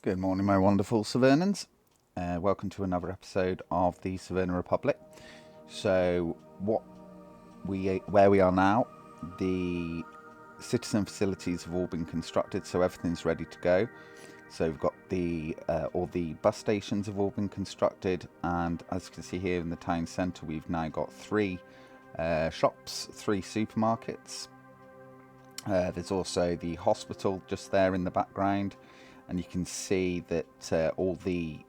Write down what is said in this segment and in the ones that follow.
Good morning, my wonderful Severnans. Welcome to another episode of the Severna Republic. So, where we are now, the citizen facilities have all been constructed, so everything's ready to go. So we've got all the bus stations have all been constructed, and as you can see here in the town centre, we've now got three shops, three supermarkets. There's also the hospital just there in the background, and you can see that all the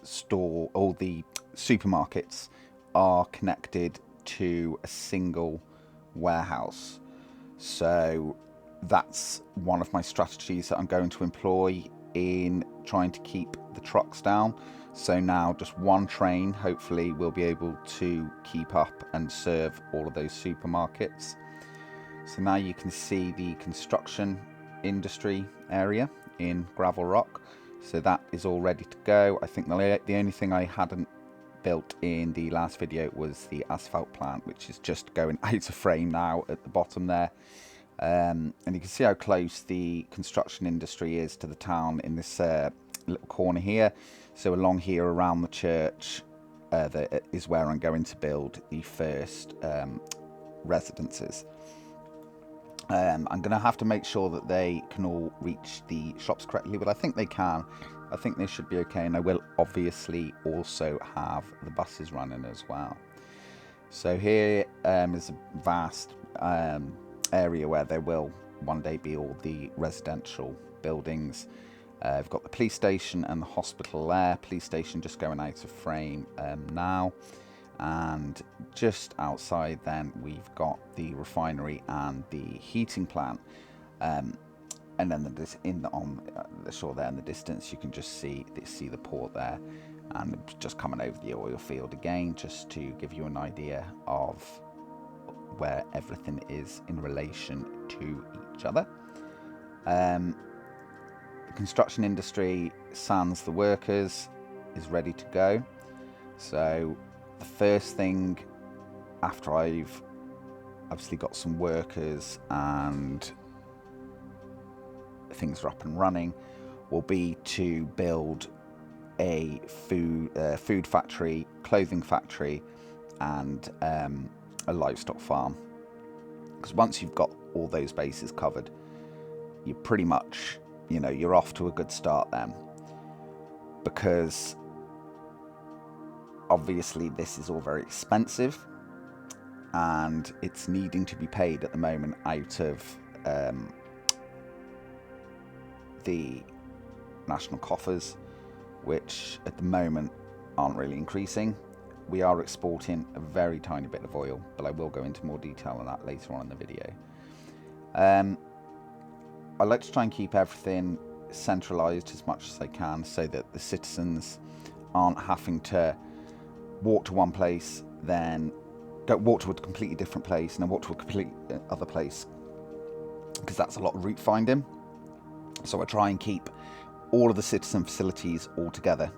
supermarkets are connected to a single warehouse. So that's one of my strategies that I'm going to employ in trying to keep the trucks down. So now just one train hopefully will be able to keep up and serve all of those supermarkets. So now you can see the construction industry area in Gravel Rock. So that is all ready to go. I think the only thing I hadn't built in the last video was the asphalt plant, which is just going out of frame now at the bottom there. And you can see how close the construction industry is to the town in this little corner here. So along here around the church that is where I'm going to build the first residences. I'm going to have to make sure that they can all reach the shops correctly, but I think they can. I think they should be okay, and I will obviously also have the buses running as well. So here is a vast area where there will one day be all the residential buildings. I've got the police station and the hospital there. Police station just going out of frame now. And just outside then we've got the refinery and the heating plant, and then on the shore there in the distance you can just see the port there, and just coming over the oil field again, just to give you an idea of where everything is in relation to each other. The construction industry, sans the workers, is ready to go. So the first thing, after I've obviously got some workers and things are up and running, will be to build a food factory, clothing factory, and a livestock farm. Because once you've got all those bases covered, you're pretty much, you're off to a good start then. Because obviously this is all very expensive, and it's needing to be paid at the moment out of the national coffers, which at the moment aren't really increasing. We are exporting a very tiny bit of oil, but I will go into more detail on that later on in the video. I like to try and keep everything centralised as much as I can, so that the citizens aren't having to walk to one place, then walk to a completely different place, and then walk to a completely other place, because that's a lot of route finding. So I try and keep all of the citizen facilities all together,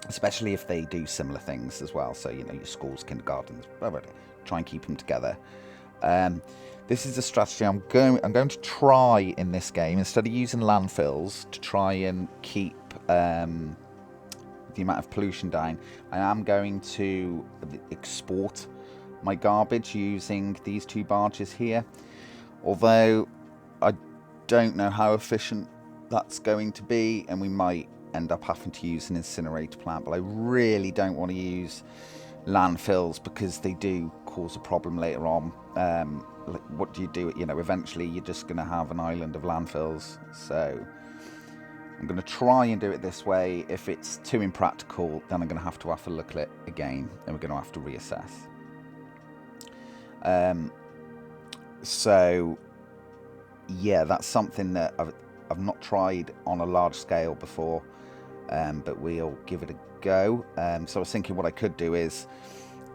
especially if they do similar things as well. So your schools, kindergartens, blah, blah, blah. Try and keep them together. This is a strategy I'm going to try in this game, instead of using landfills to try and keep the amount of pollution down. I am going to export my garbage using these two barges here, although I don't know how efficient that's going to be, and we might end up having to use an incinerator plant. But I really don't want to use landfills, because they do cause a problem later on. What do you do? Eventually you're just going to have an island of landfills. So I'm going to try and do it this way. If it's too impractical, then I'm going to have a look at it again, and we're going to have to reassess. So yeah, that's something that I've not tried on a large scale before, but we'll give it a go. So I was thinking what I could do is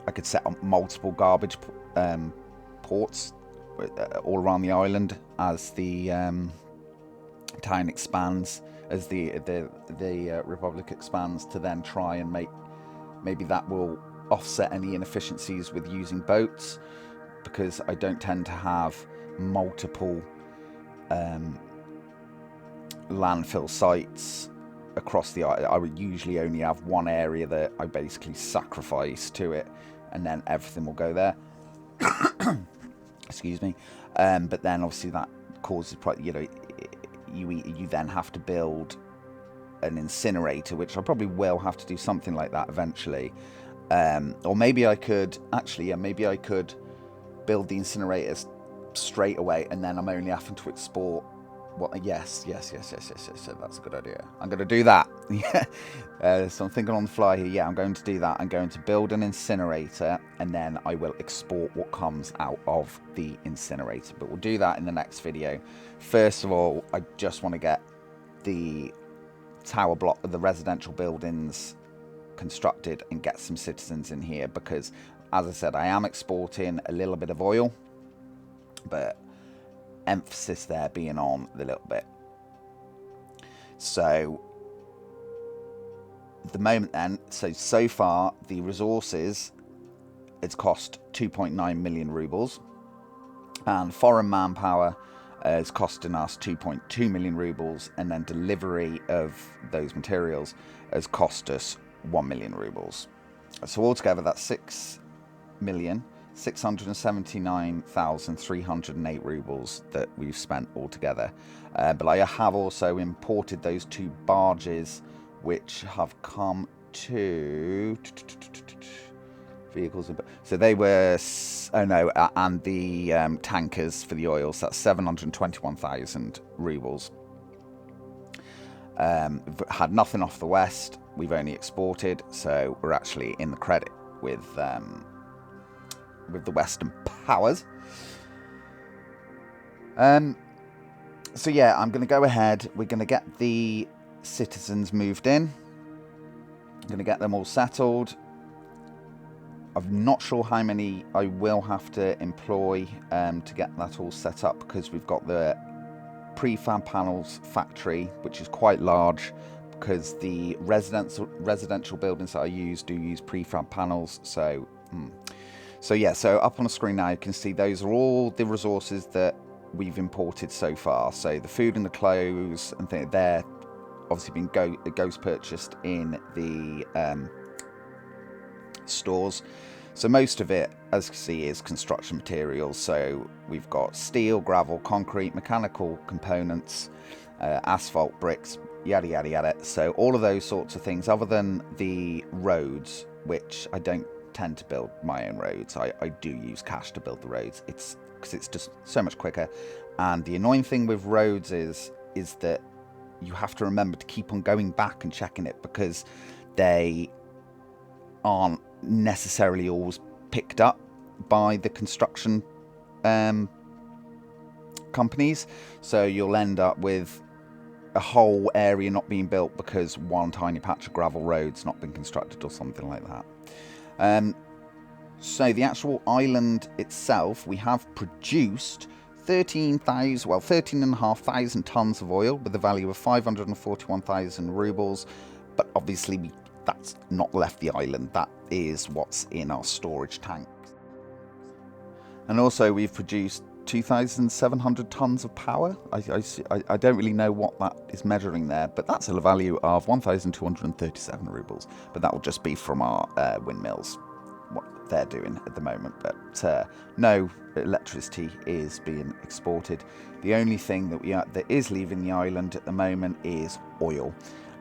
I could set up multiple garbage ports all around the island as the town expands, as the Republic expands, to then try and maybe that will offset any inefficiencies with using boats, because I don't tend to have multiple landfill sites across the island. I would usually only have one area that I basically sacrifice to it, and then everything will go there. Excuse me. But then obviously that causes, you know, you then have to build an incinerator, which I probably will have to do something like that eventually. Or maybe I could actually, yeah, maybe I could build the incinerators straight away, and then I'm only having to export. What? Yes. That's a good idea. I'm going to do that. Yeah. So I'm thinking on the fly here. Yeah, I'm going to do that. I'm going to build an incinerator, and then I will export what comes out of the incinerator. But we'll do that in the next video. First of all, I just want to get the tower block of the residential buildings constructed and get some citizens in here, because, as I said, I am exporting a little bit of oil, but emphasis there being on the little bit. So at the moment then, so far the resources, it's cost 2.9 million rubles, and foreign manpower is costing us 2.2 million rubles, and then delivery of those materials has cost us 1 million rubles. So altogether that's 6,679,308 rubles that we've spent altogether. But I have also imported those 2 barges, which have come to vehicles. So they were, and the tankers for the oil. So that's 721,000 rubles. We've had nothing off the west. We've only exported, so we're actually in the credit with the Western powers. So yeah, I'm going to go ahead. We're going to get the citizens moved in. I'm going to get them all settled. I'm not sure how many I will have to employ to get that all set up, because we've got the prefab panels factory, which is quite large, because the residential buildings that I use do use prefab panels. So yeah, so up on the screen now you can see those are all the resources that we've imported so far. So the food and the clothes and things, they're obviously been ghost purchased in the stores. So most of it, as you can see, is construction materials. So we've got steel, gravel, concrete, mechanical components, asphalt, bricks, yada yada yada. So all of those sorts of things, other than the roads, which I don't tend to build my own roads. I do use cash to build the roads. It's because it's just so much quicker. And the annoying thing with roads is that you have to remember to keep on going back and checking it, because they aren't necessarily always picked up by the construction companies. So you'll end up with a whole area not being built because one tiny patch of gravel road's not been constructed or something like that. So the actual island itself, we have produced 13,500 tons of oil with a value of 541,000 rubles, but obviously that's not left the island. That is what's in our storage tanks. And also we've produced 2,700 tons of power. I don't really know what that is measuring there, but that's a value of 1,237 rubles. But that will just be from our windmills, what they're doing at the moment. But no electricity is being exported. The only thing that is leaving the island at the moment is oil,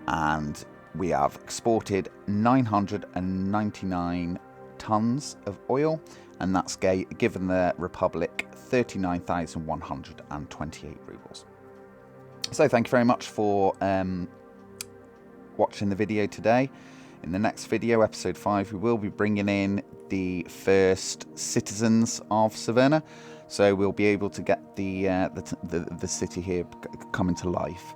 and we have exported 999 tons of oil, and that's given the Republic 39,128 rubles. So thank you very much for watching the video today. In the next video, episode 5, we will be bringing in the first citizens of Severna, so we'll be able to get the city here coming to life.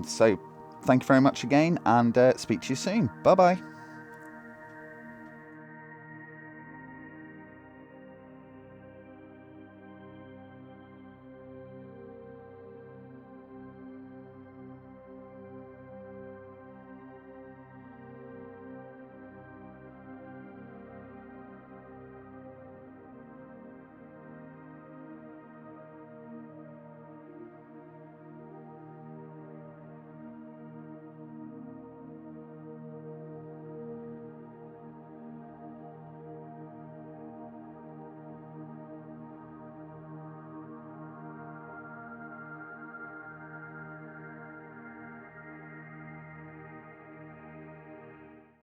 So thank you very much again, and speak to you soon. Bye bye.